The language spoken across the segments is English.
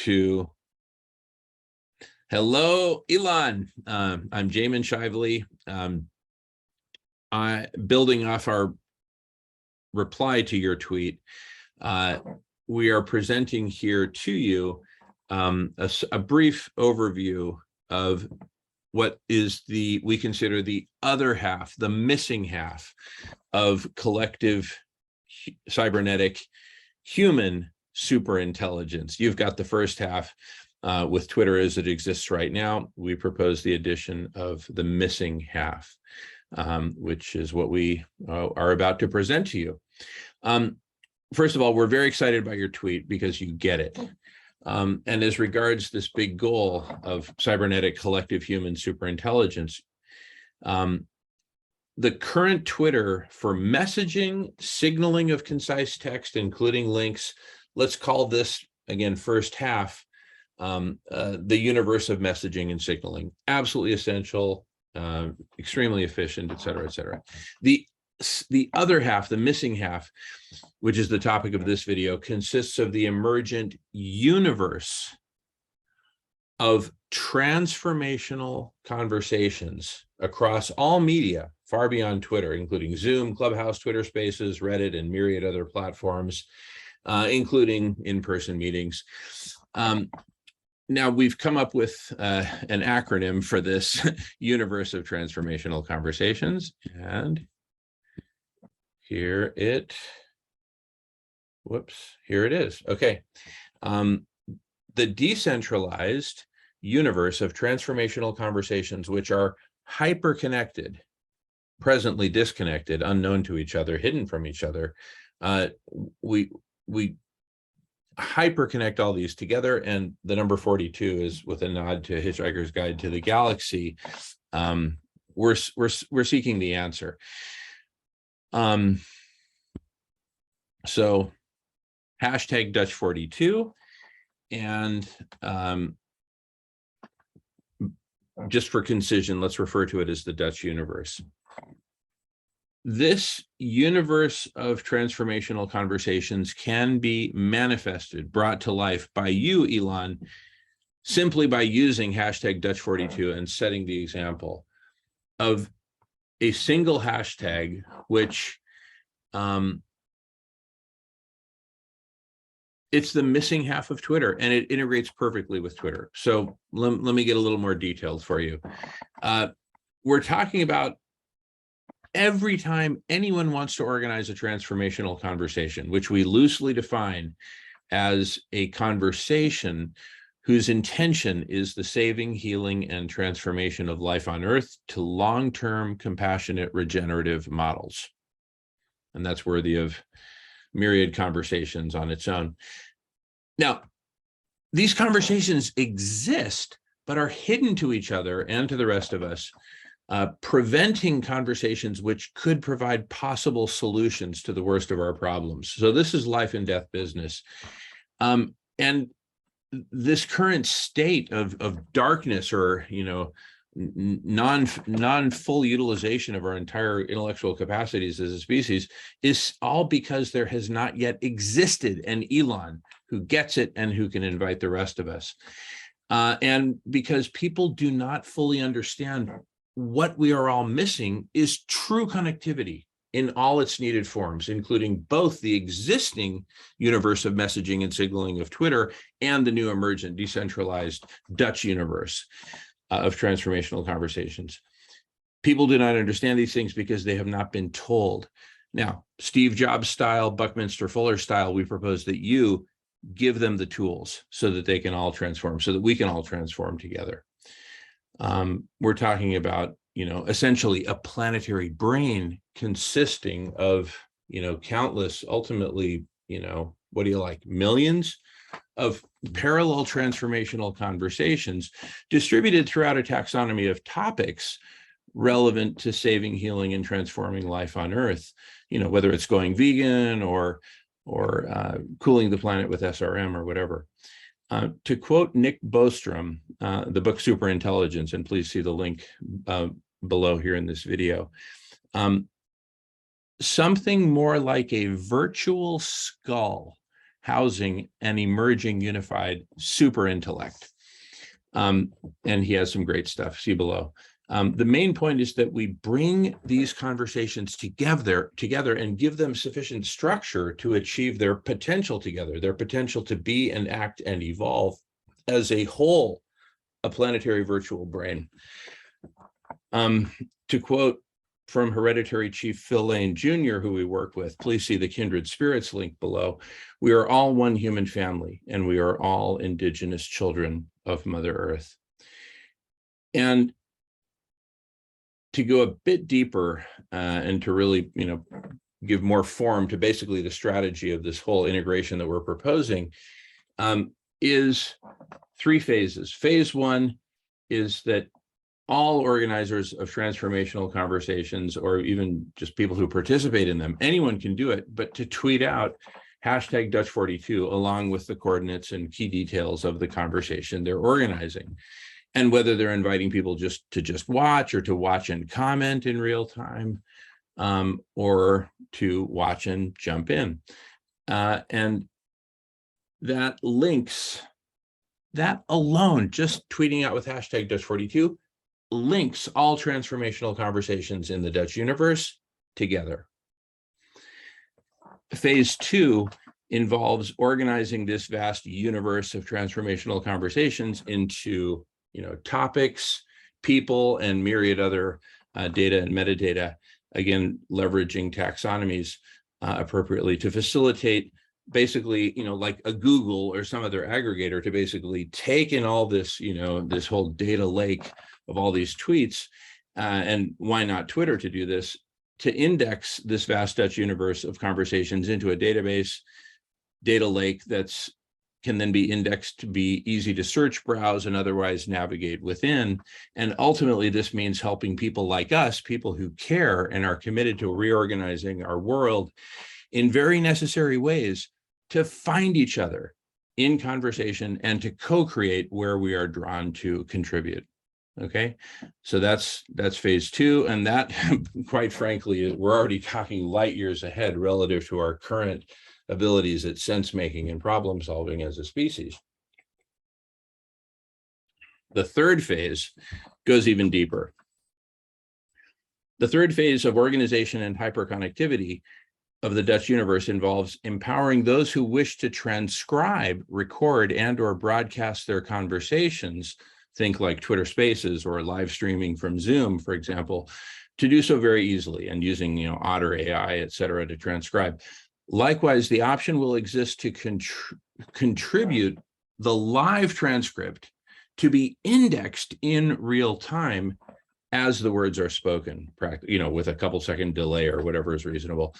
to hello, Elon. I'm Jamin Shively. Building off our reply to your tweet, we are presenting here to you a brief overview of what is we consider the other half, the missing half of collective cybernetic human superintelligence. You've got the first half with Twitter as it exists right now. We propose the addition of the missing half, which is what we are about to present to you. First of all, we're very excited by your tweet because you get it. And as regards this big goal of cybernetic collective human superintelligence, the current Twitter for messaging, signaling of concise text, including links, let's call this, again, first half, the universe of messaging and signaling. Absolutely essential, extremely efficient, et cetera, et cetera. The other half, the missing half, which is the topic of this video, consists of the emergent universe of transformational conversations across all media, far beyond Twitter, including Zoom, Clubhouse, Twitter Spaces, Reddit, and myriad other platforms, including in-person meetings. Now, we've come up with an acronym for this universe of transformational conversations, and here it is. Okay. The decentralized universe of transformational conversations, which are hyper-connected, presently disconnected, unknown to each other, hidden from each other. We hyper-connect all these together, and the number 42 is with a nod to Hitchhiker's Guide to the Galaxy. We're seeking the answer. So hashtag Dutch42, and just for concision, let's refer to it as the Dutch universe. This universe of transformational conversations can be manifested, brought to life by you, Elon, simply by using hashtag Dutch42 and setting the example of a single hashtag, which it's the missing half of Twitter, and it integrates perfectly with Twitter. So let me get a little more detailed for you. We're talking about every time anyone wants to organize a transformational conversation, which we loosely define as a conversation whose intention is the saving, healing, and transformation of life on Earth to long-term, compassionate, regenerative models. And that's worthy of myriad conversations on its own. Now, these conversations exist, but are hidden to each other and to the rest of us, preventing conversations which could provide possible solutions to the worst of our problems. So this is life and death business. And this current state of darkness, or, non-full utilization of our entire intellectual capacities as a species, is all because there has not yet existed an Elon who gets it and who can invite the rest of us. And because people do not fully understand what we are all missing is true connectivity in all its needed forms, including both the existing universe of messaging and signaling of Twitter and the new emergent decentralized Dutch universe of transformational conversations. People do not understand these things because they have not been told. Now, Steve Jobs style, Buckminster Fuller style, we propose that you give them the tools so that they can all transform, so that we can all transform together. We're talking about, essentially a planetary brain consisting of, countless, ultimately, what do you like, millions of parallel transformational conversations distributed throughout a taxonomy of topics relevant to saving, healing, and transforming life on Earth, whether it's going vegan or cooling the planet with SRM or whatever. To quote Nick Bostrom, the book Superintelligence, and please see the link below here in this video, something more like a virtual skull housing an emerging unified super intellect. And he has some great stuff, see below. The main point is that we bring these conversations together and give them sufficient structure to achieve their potential together, their potential to be and act and evolve as a whole, a planetary virtual brain. To quote from Hereditary Chief Phil Lane Jr., who we work with, please see the Kindred Spirits link below. We are all one human family, and we are all indigenous children of Mother Earth. And to go a bit deeper and to really, give more form to basically the strategy of this whole integration that we're proposing, is 3 phases. Phase 1 is that all organizers of transformational conversations, or even just people who participate in them, anyone can do it, but to tweet out hashtag Dutch42 along with the coordinates and key details of the conversation they're organizing. And whether they're inviting people just to watch, or to watch and comment in real time, or to watch and jump in. And that links, that alone, just tweeting out with hashtag Dutch42, links all transformational conversations in the Dutch universe together. Phase 2 involves organizing this vast universe of transformational conversations into topics, people, and myriad other data and metadata, again, leveraging taxonomies appropriately to facilitate basically, like a Google or some other aggregator, to basically take in all this, this whole data lake of all these tweets, and why not Twitter to do this, to index this vast Dutch universe of conversations into a database, data lake that's can then be indexed to be easy to search, browse, and otherwise navigate within. And ultimately, this means helping people like us, people who care and are committed to reorganizing our world in very necessary ways, to find each other in conversation and to co-create where we are drawn to contribute. Okay, so that's phase 2, and that, quite frankly, we're already talking light years ahead relative to our current abilities at sense making and problem solving as a species. The 3rd phase goes even deeper. The 3rd phase of organization and hyperconnectivity of the Dutch universe involves empowering those who wish to transcribe, record, and/or broadcast their conversations, think like Twitter Spaces or live streaming from Zoom, for example, to do so very easily, and using Otter AI, et cetera, to transcribe. Likewise, the option will exist to contribute the live transcript to be indexed in real time as the words are spoken, with a couple second delay or whatever is reasonable.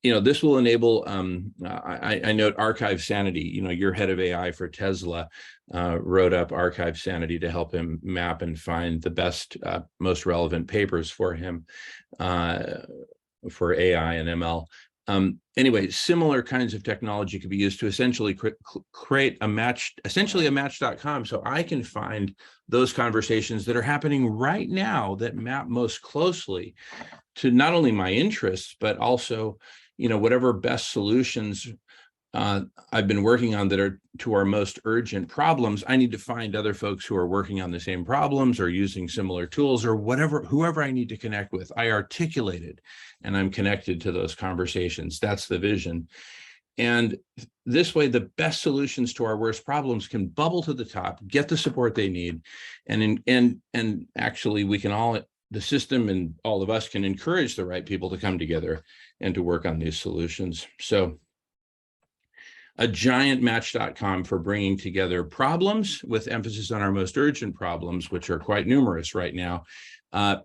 This will enable, I note Archive Sanity, your head of AI for Tesla wrote up Archive Sanity to help him map and find the best, most relevant papers for him for AI and ML. Anyway, similar kinds of technology could be used to essentially create a match, essentially a match.com, so I can find those conversations that are happening right now that map most closely to not only my interests, but also, whatever best solutions I've been working on that are to our most urgent problems. I need to find other folks who are working on the same problems or using similar tools, or whoever I need to connect with. I articulate it and I'm connected to those conversations. That's the vision. And this way, the best solutions to our worst problems can bubble to the top, get the support they need. And actually we can all, the system and all of us, can encourage the right people to come together and to work on these solutions. So a giant match.com for bringing together problems with emphasis on our most urgent problems, which are quite numerous right now,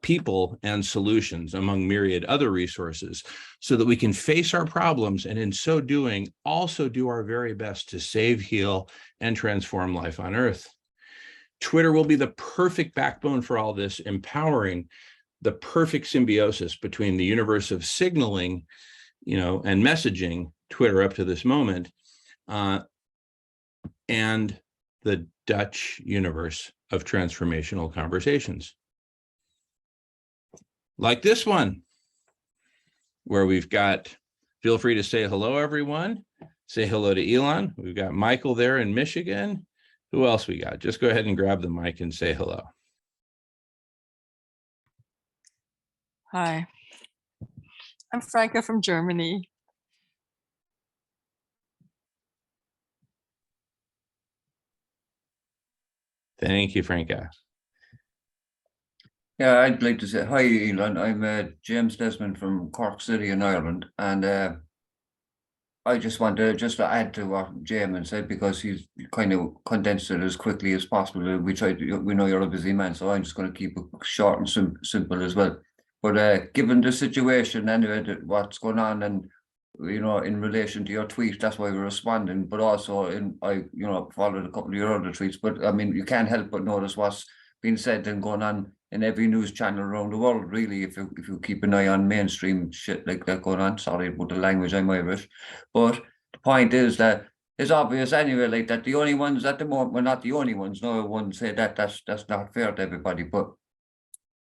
people and solutions among myriad other resources, so that we can face our problems and in so doing also do our very best to save, heal, and transform life on Earth. Twitter will be the perfect backbone for all this, empowering the perfect symbiosis between the universe of signaling, and messaging, Twitter up to this moment, and the Dutch universe of transformational conversations. Like this one, where we've got, feel free to say hello, everyone. Say hello to Elon. We've got Michael there in Michigan. Who else we got? Just go ahead and grab the mic and say hello. Hi, I'm Franca from Germany. Thank you, Franca. Yeah, I'd like to say hi, Elon. I'm James Desmond from Cork City in Ireland, and I just want to add to what James said, because he's kind of condensed it as quickly as possible. We know you're a busy man, so I'm just going to keep it short and simple as well. But given the situation anyway, what's going on, and in relation to your tweet, that's why we're responding. But also, I followed a couple of your other tweets. But I mean, you can't help but notice what's being said and going on in every news channel around the world, really, if you keep an eye on mainstream shit like that going on. Sorry about the language, I'm Irish. But the point is that it's obvious anyway, like that the only ones at the moment, well, not the only ones, no one say that's not fair to everybody, but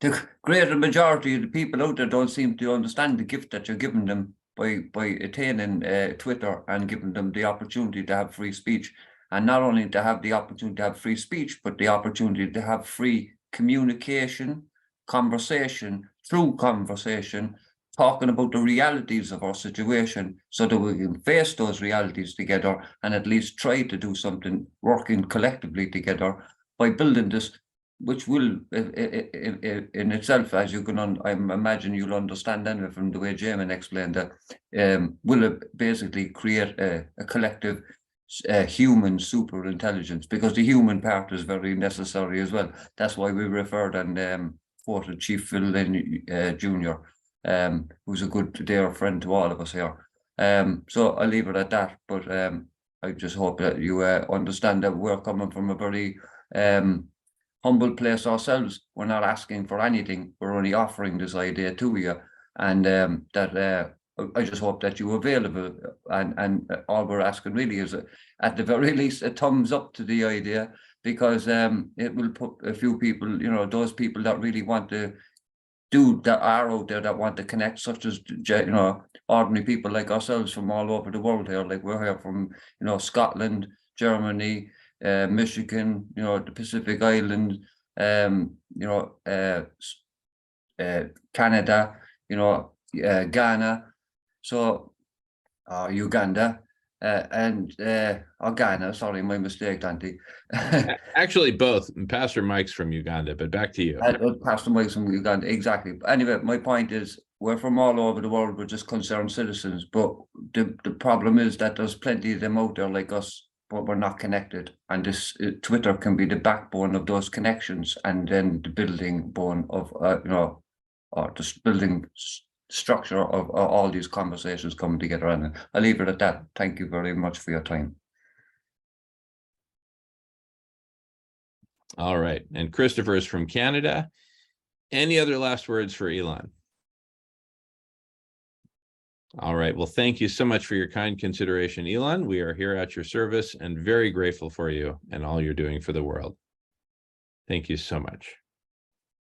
the greater majority of the people out there don't seem to understand the gift that you're giving them by attaining Twitter and giving them the opportunity to have free speech. And not only to have the opportunity to have free speech, but the opportunity to have free communication, conversation, talking about the realities of our situation, so that we can face those realities together and at least try to do something, working collectively together by building this, which will in itself, as you can, I imagine you'll understand anyway from the way Jamin explained that, will basically create a collective human super intelligence, because the human part is very necessary as well. That's why we referred and quoted Chief Phil Lynn Jr., who's a good dear friend to all of us here. So I'll leave it at that, but I just hope that you understand that we're coming from a very humble place ourselves. We're not asking for anything, we're only offering this idea to you, and that I just hope that you avail of it, and all we're asking really is at the very least a thumbs up to the idea, because it will put a few people, those people that really want to do, that are out there, that want to connect, such as ordinary people like ourselves from all over the world here. Like we're here from Scotland, Germany, Michigan, the Pacific Island, Canada, Ghana, so Uganda, and Ghana. Sorry, my mistake, Dante. Actually, both. Pastor Mike's from Uganda, but back to you. Pastor Mike's from Uganda, exactly. Anyway, my point is, we're from all over the world. We're just concerned citizens, but the problem is that there's plenty of them out there like us, but we're not connected. And this Twitter can be the backbone of those connections, and then the building bone of or the building structure of all these conversations coming together. And I'll leave it at that. Thank you very much for your time. All right. And Christopher is from Canada. Any other last words for Elon? All right. Well, thank you so much for your kind consideration, Elon. We are here at your service and very grateful for you and all you're doing for the world. Thank you so much.